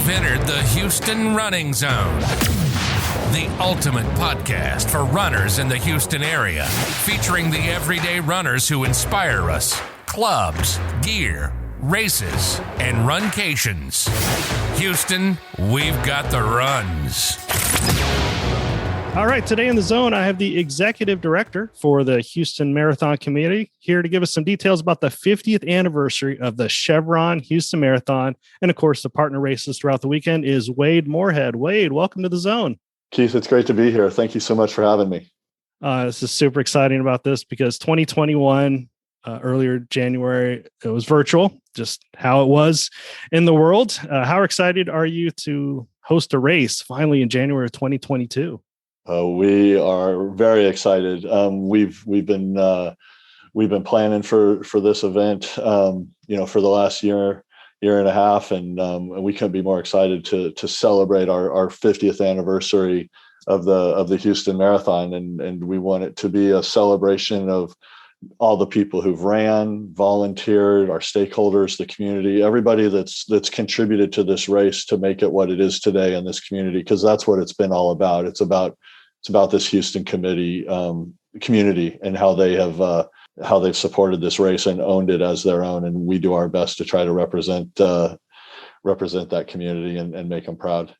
You've entered the Houston Running Zone, the ultimate podcast for runners in the Houston area, featuring the everyday runners who inspire us, clubs, gear, races, and runcations. Houston, we've got the runs. All right, today in the zone, I have the executive director for the Houston Marathon Committee here to give us some details about the 50th anniversary of the Chevron Houston Marathon. And of course, the partner races throughout the weekend is Wade Morehea. Wade, welcome to the zone. Keith, it's great to be here. Thank you so much for having me. This is super exciting about this because 2021, earlier January, it was virtual, just how it was in the world. How excited are you to host a race finally in January of 2022? We are very excited. We've been planning for this event, for the last year and a half, and we couldn't be more excited to celebrate our 50th anniversary of the Houston Marathon, and we want it to be a celebration of all the people who've ran, volunteered, our stakeholders, the community, everybody that's contributed to this race to make it what it is today in this community, because that's what it's been all about. It's about this Houston community and how they've supported this race and owned it as their own. And we do our best to try to represent that community and make them proud.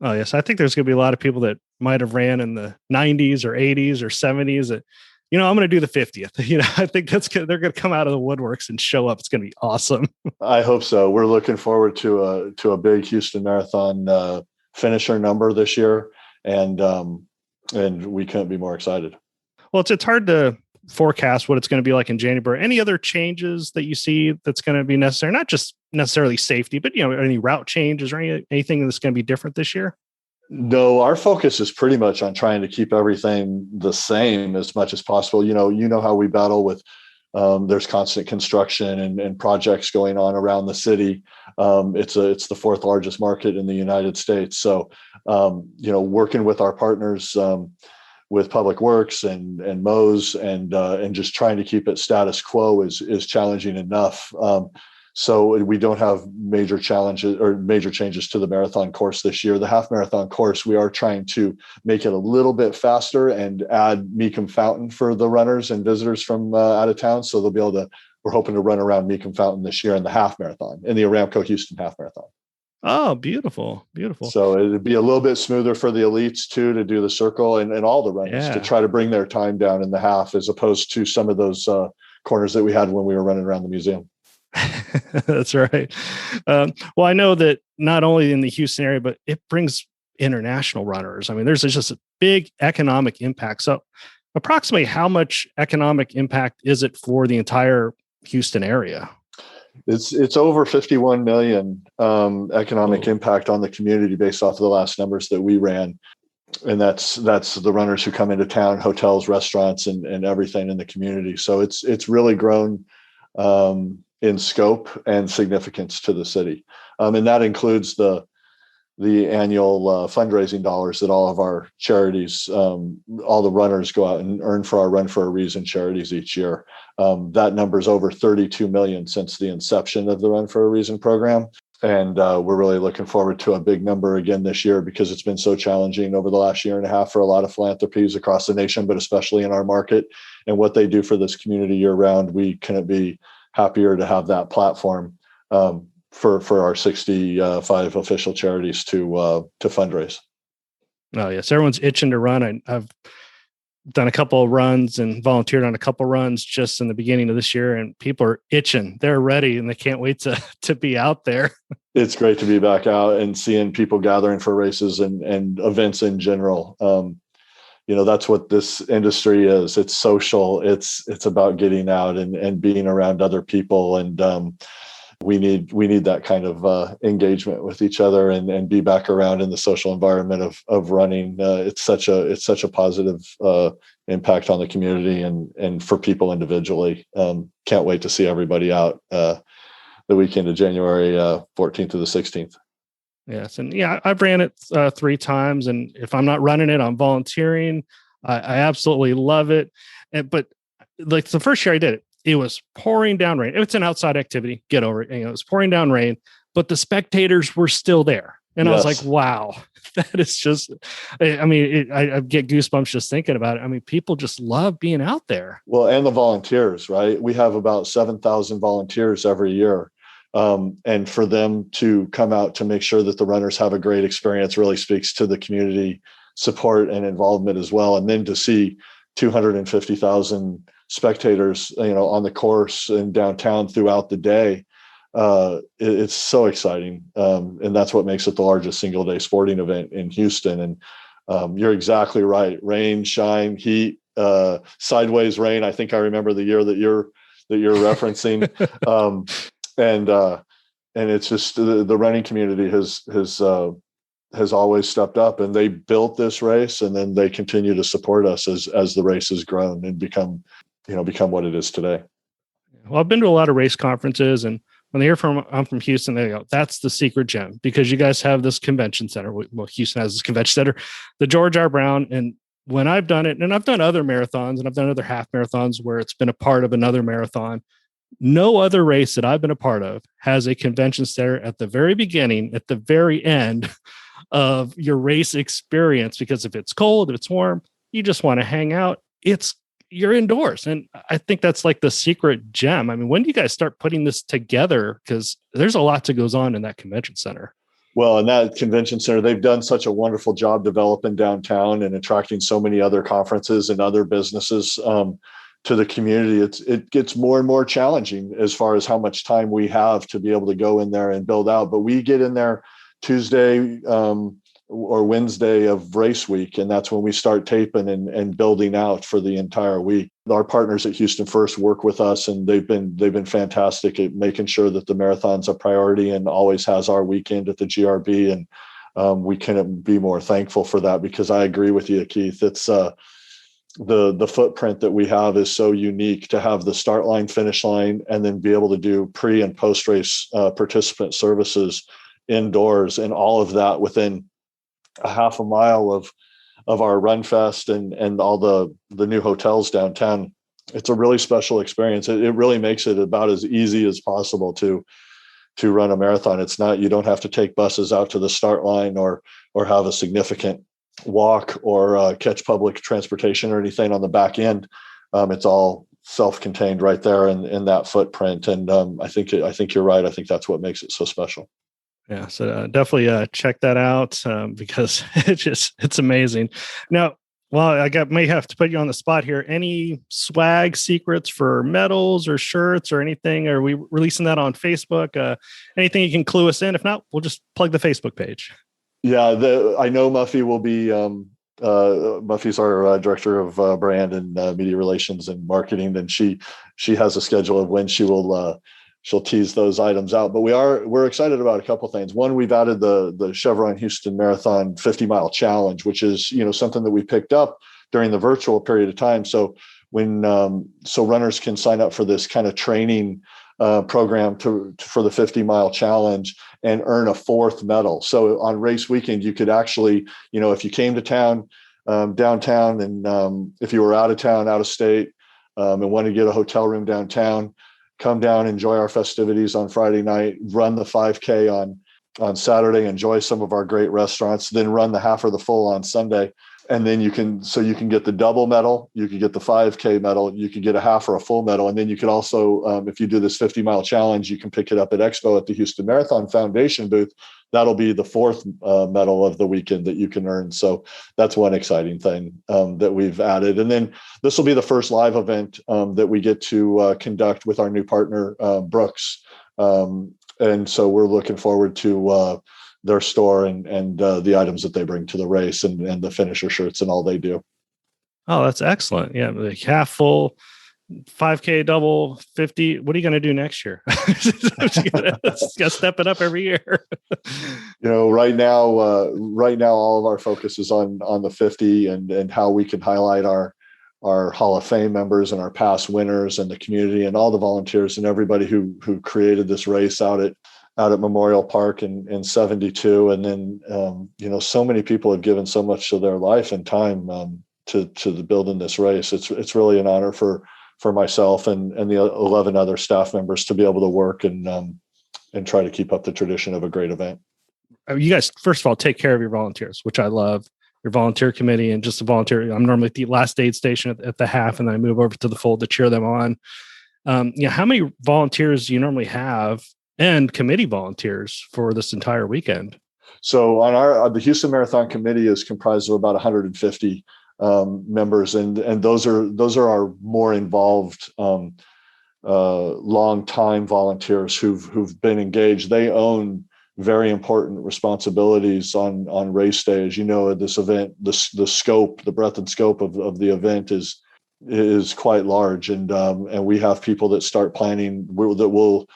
Oh, yes. I think there's going to be a lot of people that might have ran in the 90s or 80s or 70s that, I'm going to do the 50th. I think they're going to come out of the woodworks and show up. It's going to be awesome. I hope so. We're looking forward to a big Houston Marathon finisher number this year. And we couldn't be more excited. Well, it's hard to forecast what it's going to be like in January. Any other changes that you see that's going to be necessary? Not just necessarily safety, but any route changes or anything that's going to be different this year? No, our focus is pretty much on trying to keep everything the same as much as possible. You know how we battle with there's constant construction and projects going on around the city. It's the fourth largest market in the United States. So, working with our partners, with Public Works and Mo's and just trying to keep it status quo is challenging enough. So we don't have major challenges or major changes to the marathon course this year. The half marathon course, we are trying to make it a little bit faster and add Meekum Fountain for the runners and visitors from out of town. So they'll be able to, we're hoping to run around Meekum Fountain this year in the half marathon, in the Aramco Houston Half Marathon. Oh, beautiful. Beautiful. So it'd be a little bit smoother for the elites too, to do the circle and all the runners to try to bring their time down in the half, as opposed to some of those corners that we had when we were running around the museum. That's right. Well, I know that not only in the Houston area, but it brings international runners. I mean, there's just a big economic impact. So approximately how much economic impact is it for the entire Houston area? It's over 51 million economic impact on the community based off of the last numbers that we ran. And that's the runners who come into town, hotels, restaurants, and everything in the community. So it's really grown in scope and significance to the city. And that includes the annual fundraising dollars that all of our charities, all the runners go out and earn for our Run for a Reason charities each year. That number is over 32 million since the inception of the Run for a Reason program. And we're really looking forward to a big number again this year, because it's been so challenging over the last year and a half for a lot of philanthropies across the nation, but especially in our market and what they do for this community year round. We couldn't be happier to have that platform for our 65 official charities to fundraise. Oh, yes. Everyone's itching to run. I've done a couple of runs and volunteered on a couple of runs just in the beginning of this year, and people are itching. They're ready and they can't wait to be out there. It's great to be back out and seeing people gathering for races and events in general. That's what this industry is. It's social. It's about getting out and being around other people. And we need that kind of engagement with each other and be back around in the social environment of running. It's such a positive impact on the community and for people individually. Can't wait to see everybody out the weekend of January 14th to the 16th. Yes. And I've ran it 3 times, and if I'm not running it, I'm volunteering. I absolutely love it. But like the first year I did it, it was pouring down rain. It's an outside activity. Get over it. It was pouring down rain, but the spectators were still there. And Yes. I was like, wow, that is just, I mean, I get goosebumps just thinking about it. I mean, people just love being out there. Well, and the volunteers, right? We have about 7,000 volunteers every year. And for them to come out to make sure that the runners have a great experience really speaks to the community support and involvement as well. And then to see 250,000 spectators, on the course in downtown throughout the day, it's so exciting. And that's what makes it the largest single day sporting event in Houston. And you're exactly right. Rain, shine, heat, sideways rain. I think I remember the year that you're referencing. And it's just the running community has always stepped up, and they built this race, and then they continue to support us as the race has grown and become what it is today. Well, I've been to a lot of race conferences, and when they hear I'm from Houston, they go, that's the secret gem, because you guys have this convention center. Well, Houston has this convention center, the George R. Brown. And when I've done it, and I've done other marathons and I've done other half marathons where it's been a part of another marathon, no other race that I've been a part of has a convention center at the very beginning, at the very end of your race experience, because if it's cold, if it's warm, you just want to hang out. You're indoors. And I think that's like the secret gem. I mean, when do you guys start putting this together? Because there's a lot that goes on in that convention center. Well, in that convention center, they've done such a wonderful job developing downtown and attracting so many other conferences and other businesses to the community. It gets more and more challenging as far as how much time we have to be able to go in there and build out. But we get in there Tuesday or Wednesday of race week, and that's when we start taping and building out for the entire week. Our partners at Houston First work with us, and they've been fantastic at making sure that the marathon's a priority and always has our weekend at the GRB. And we couldn't be more thankful for that, because I agree with you, Keith. It's the footprint that we have is so unique to have the start line, finish line, and then be able to do pre and post race participant services indoors, and all of that within a half a mile of our Run Fest and all the new hotels downtown. It's a really special experience. It really makes it about as easy as possible to run a marathon. It's not, you don't have to take buses out to the start line or have a significant walk or catch public transportation or anything on the back end. It's all self-contained right there in that footprint. And I think you're right. I think that's what makes it so special. Yeah. So definitely check that out because it's amazing. Now, well, may have to put you on the spot here. Any swag secrets for medals or shirts or anything? Are we releasing that on Facebook? Anything you can clue us in? If not, we'll just plug the Facebook page. Yeah, I know Muffy will be. Muffy's our director of brand and media relations and marketing, and she has a schedule of when she'll tease those items out. But we're excited about a couple of things. One, we've added the Chevron Houston Marathon 50-mile challenge, which is something that we picked up during the virtual period of time. So so runners can sign up for this kind of training program for the 50-mile challenge and earn a fourth medal. So on race weekend, you could actually, if you came to town, downtown, and if you were out of town, out of state, and wanted to get a hotel room downtown, come down, enjoy our festivities on Friday night, run the 5K on Saturday, enjoy some of our great restaurants, then run the half or the full on Sunday. And then you can get the double medal, you could get the 5K medal, you could get a half or a full medal. And then you could also, if you do this 50-mile challenge, you can pick it up at Expo at the Houston Marathon Foundation booth. That'll be the fourth medal of the weekend that you can earn. So that's one exciting thing that we've added. And then this will be the first live event that we get to conduct with our new partner, Brooks. And so we're looking forward to their store and the items that they bring to the race and the finisher shirts and all they do. Oh, that's excellent. Yeah. The half full, 5K, double, 50. What are you going to do next year? You got to step it up every year. Right now, all of our focus is on the 50 and how we can highlight our Hall of Fame members and our past winners and the community and all the volunteers and everybody who created this race out at Memorial Park in 72. And then, so many people have given so much of their life and time to the building this race. It's really an honor for myself and the 11 other staff members to be able to work and try to keep up the tradition of a great event. You guys, first of all, take care of your volunteers, which I love. Your volunteer committee and just the volunteer. I'm normally at the last aid station at the half, and then I move over to the fold to cheer them on. How many volunteers do you normally have and committee volunteers for this entire weekend? So on the Houston Marathon Committee is comprised of about 150 members, and those are our more involved, long-time volunteers who've been engaged. They own very important responsibilities on race day. As you know, at this event, the scope, the breadth and scope of the event is quite large, and we have people that start planning that will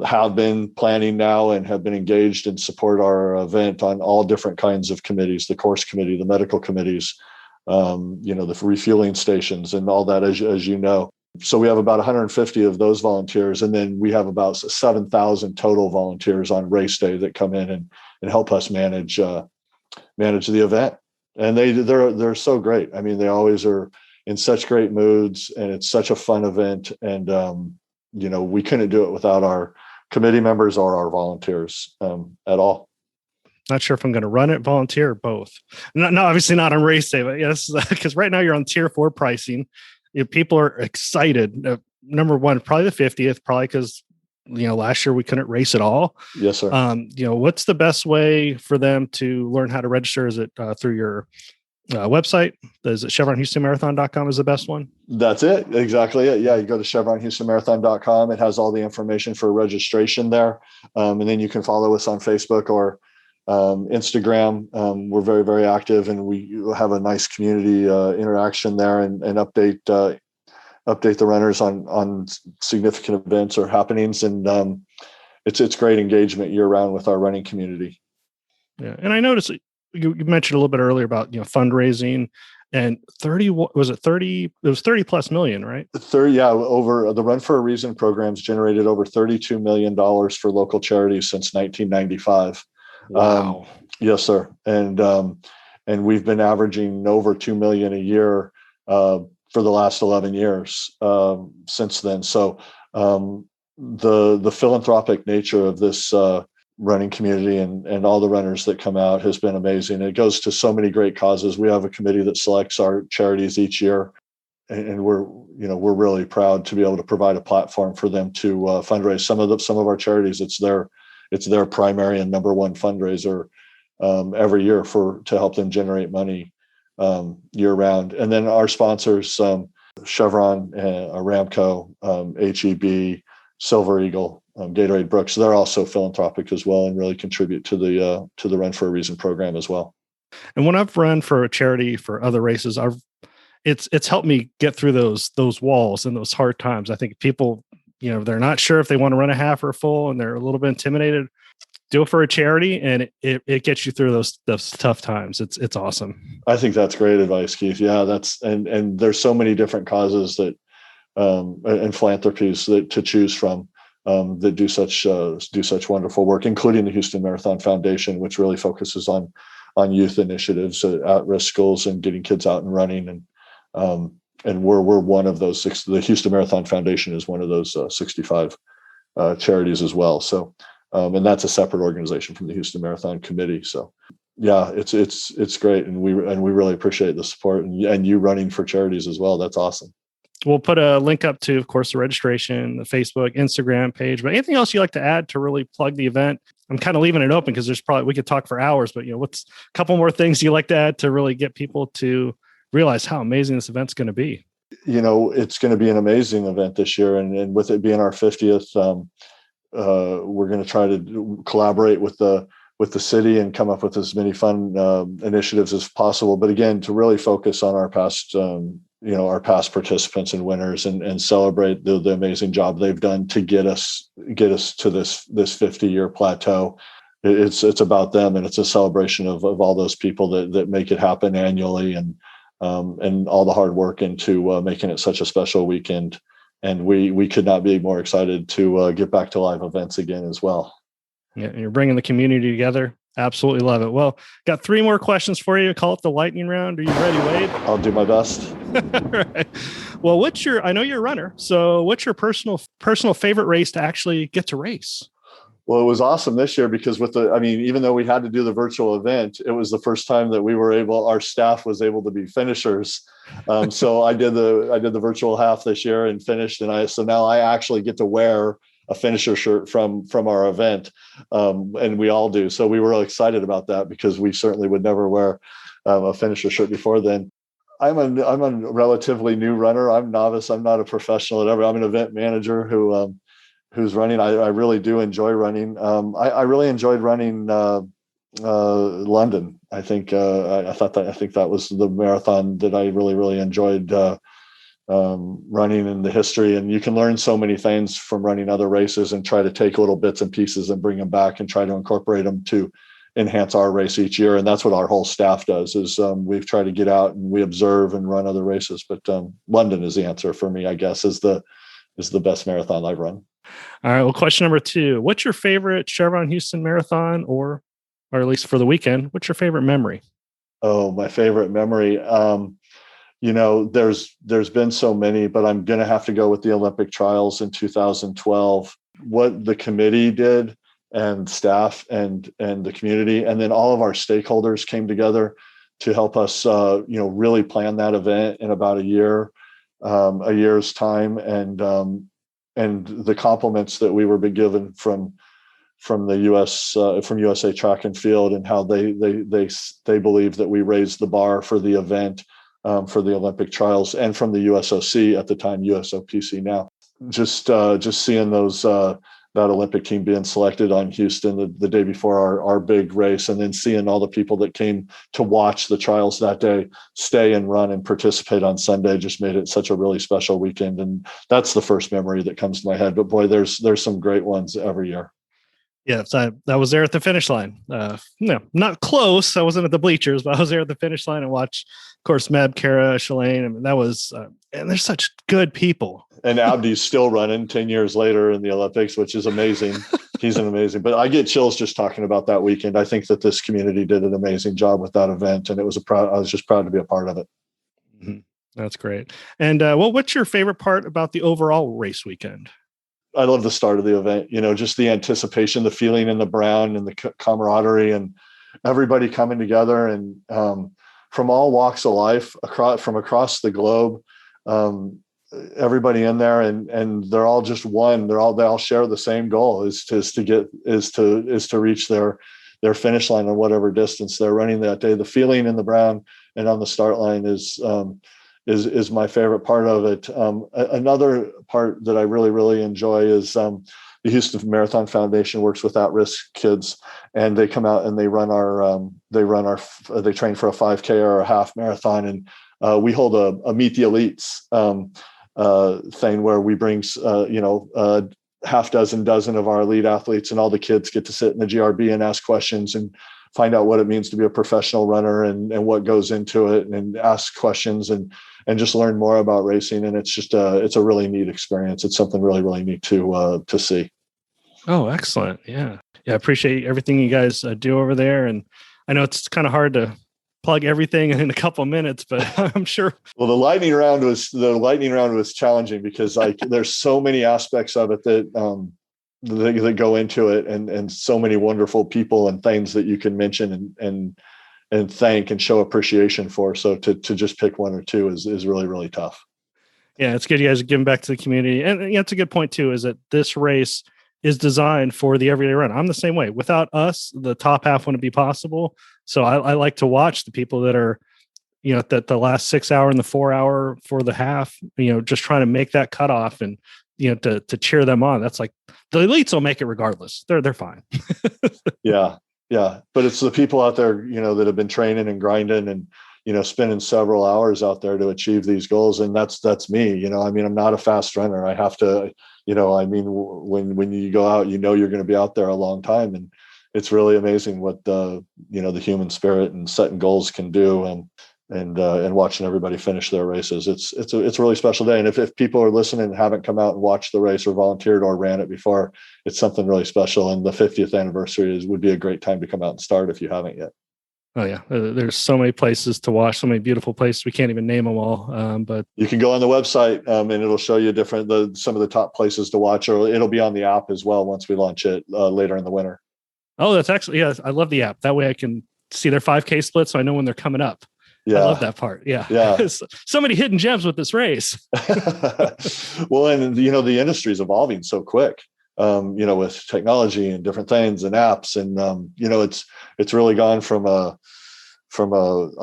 have been planning now and have been engaged and support our event on all different kinds of committees: the course committee, the medical committees, the refueling stations, and all that, as you know. So we have about 150 of those volunteers, and then we have about 7,000 total volunteers on race day that come in and help us manage the event. And they're so great. I mean, they always are in such great moods, and it's such a fun event. And we couldn't do it without our committee members or our volunteers at all. Not sure if I'm going to run it, volunteer, or both. No, obviously not on race day, but yes, because right now you're on tier 4 pricing. People are excited. Number one, probably the 50th, probably because, last year we couldn't race at all. Yes, sir. What's the best way for them to learn how to register? Is it through your website? Is it chevronhoustonmarathon.com is the best one? That's it. Exactly it. Yeah. You go to chevronhoustonmarathon.com. It has all the information for registration there. And then you can follow us on Facebook or Instagram. We're very, very active, and we have a nice community interaction there, and update the runners on significant events or happenings. And it's great engagement year round with our running community. Yeah. And I noticed you mentioned a little bit earlier about, fundraising, and 30, was it 30? It was 30 plus million, right? 30. Yeah. Over the Run for a Reason programs generated over $32 million for local charities since 1995. Wow. Yes, sir. And we've been averaging over 2 million a year for the last 11 years since then. So the philanthropic nature of this running community and all the runners that come out has been amazing. It goes to so many great causes. We have a committee that selects our charities each year, and we're really proud to be able to provide a platform for them to fundraise. Some of our charities, it's their primary and number one fundraiser every year to help them generate money year round. And then our sponsors, Chevron, Aramco, HEB, Silver Eagle, Gatorade Brooks, they're also philanthropic as well and really contribute to the Run for a Reason program as well. And when I've run for a charity for other races, it's helped me get through those walls and those hard times. I think people, they're not sure if they want to run a half or a full, and they're a little bit intimidated. Do it for a charity, and it gets you through those tough times. It's awesome. I think that's great advice, Keith. Yeah, and there's so many different causes that and philanthropies to choose from that do such wonderful work, including the Houston Marathon Foundation, which really focuses on youth initiatives at at-risk schools and getting kids out and running. And we're one of those six. The Houston Marathon Foundation is one of those 65 charities as well. So, and that's a separate organization from the Houston Marathon Committee. So, yeah, it's great, and we really appreciate the support and you running for charities as well. That's awesome. We'll put a link up to, of course, the registration, the Facebook, Instagram page. But anything else you'd like to add to really plug the event? I'm kind of leaving it open because we could talk for hours. But what's a couple more things you like to add to really get people to realize how amazing this event's going to be? It's going to be an amazing event this year, and with it being our 50th, we're going to try to collaborate with the city and come up with as many fun initiatives as possible. But again, to really focus on our past participants and winners, and celebrate the amazing job they've done to get us to this 50-year plateau. It's about them, and it's a celebration of all those people that make it happen annually, and all the hard work into making it such a special weekend. And we could not be more excited to get back to live events again as well. Yeah, you're bringing the community together. Absolutely love it. Well, got 3 more questions for you. Call it the lightning round. Are you ready, Wade? I'll do my best. All right. Well, I know you're a runner, so what's your personal favorite race to actually get to race? Well, it was awesome this year because even though we had to do the virtual event, it was the first time that our staff was able to be finishers. So I did the virtual half this year and finished. So now I actually get to wear a finisher shirt from our event. And we all do. So we were really excited about that because we certainly would never wear a finisher shirt before then. I'm a relatively new runner. I'm novice. I'm not a professional at I'm an event manager who's running. I really do enjoy running. I really enjoyed running London. I think that was the marathon that I really, really enjoyed running, in the history. And you can learn so many things from running other races and try to take little bits and pieces and bring them back and try to incorporate them to enhance our race each year. And that's what our whole staff does is we've tried to get out and we observe and run other races. But London is the answer for me, I guess, is the best marathon I've run. All right. Well, question number 2, what's your favorite Chevron Houston Marathon or at least for the weekend, what's your favorite memory? Oh, my favorite memory. There's been so many, but I'm going to have to go with the Olympic trials in 2012. What the committee did and staff and the community, and then all of our stakeholders came together to help us, really plan that event in about a year's time. And the compliments that we were given from the from USA Track and Field, and how they believe that we raised the bar for the event, for the Olympic trials, and from the USOC at the time, USOPC now. Just seeing that Olympic team being selected on Houston the day before our big race, and then seeing all the people that came to watch the trials that day stay and run and participate on Sunday just made it such a really special weekend. And that's the first memory that comes to my head. But boy, there's some great ones every year. Yes, I was there at the finish line. No, not close. I wasn't at the bleachers, but I was there at the finish line and watched, of course, Meb, Kara, Shalane. I mean, that was, and they're such good people. And Abdi's still running 10 years later in the Olympics, which is amazing. He's an amazing, but I get chills just talking about that weekend. I think that this community did an amazing job with that event, and I was just proud to be a part of it. Mm-hmm. That's great. And what's your favorite part about the overall race weekend? I love the start of the event, just the anticipation, the feeling in the brown, and the camaraderie, and everybody coming together, and from all walks of life from across the globe, everybody in there, and they're all just one. They all share the same goal is to reach their finish line on whatever distance they're running that day. The feeling in the brown and on the start line is my favorite part of it. Another part that I really, really enjoy is the Houston Marathon Foundation works with at-risk kids, and they come out and they train for a 5K or a half marathon. And we hold a Meet the Elites thing where we bring, half dozen of our elite athletes, and all the kids get to sit in the GRB and ask questions and find out what it means to be a professional runner and what goes into it, and ask questions and just learn more about racing. And it's just it's a really neat experience. It's something really, really neat to see. Oh, excellent. Yeah. I appreciate everything you guys do over there. And I know it's kind of hard to plug everything in a couple of minutes, but I'm sure. Well, the lightning round was challenging because there's so many aspects of it that go into it, and so many wonderful people and things that you can mention and thank and show appreciation for. So to just pick one or two is really, really tough. Yeah, it's good you guys are giving back to the community. And that's a good point too, is that this race is designed for the everyday runner. I'm the same way. Without us, the top half wouldn't be possible. So I like to watch the people that are, that the last 6 hour and the 4 hour for the half, just trying to make that cutoff and, to cheer them on. That's like the elites will make it regardless. They're fine. Yeah. But it's the people out there, that have been training and grinding and, spending several hours out there to achieve these goals. And that's me, I'm not a fast runner. I have to, when you go out, you're going to be out there a long time. And it's really amazing what the human spirit and setting goals can do. And watching everybody finish their races. It's a really special day. And if people are listening and haven't come out and watched the race or volunteered or ran it before, it's something really special. And the 50th anniversary would be a great time to come out and start if you haven't yet. Oh yeah, there's so many places to watch, so many beautiful places. We can't even name them all. But you can go on the website and it'll show you some of the top places to watch, or it'll be on the app as well once we launch it later in the winter. Oh, that's actually, yeah, I love the app. That way I can see their 5K split, so I know when they're coming up. Yeah. I love that part. Yeah. So many hidden gems with this race. Well, and the industry is evolving so quick. With technology and different things and apps, and it's really gone from a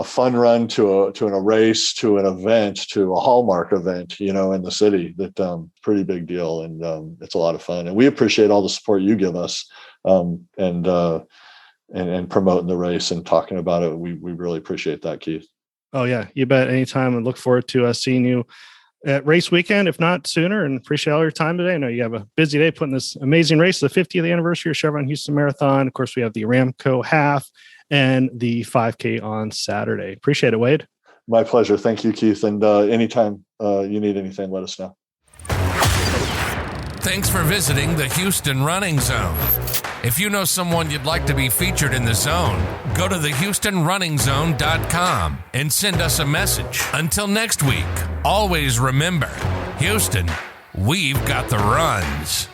fun run to a race to an event to a hallmark event, in the city. That pretty big deal, and it's a lot of fun. And we appreciate all the support you give us, and promoting the race and talking about it. We really appreciate that, Keith. Oh yeah, you bet. Anytime, and look forward to seeing you at race weekend, if not sooner, and appreciate all your time today. I know you have a busy day putting this amazing race, the 50th anniversary of Chevron Houston Marathon. Of course, we have the Aramco Half and the 5K on Saturday. Appreciate it, Wade. My pleasure. Thank you, Keith. And anytime you need anything, let us know. Thanks for visiting the Houston Running Zone. If you know someone you'd like to be featured in the zone, go to thehoustonrunningzone.com and send us a message. Until next week, always remember, Houston, we've got the runs.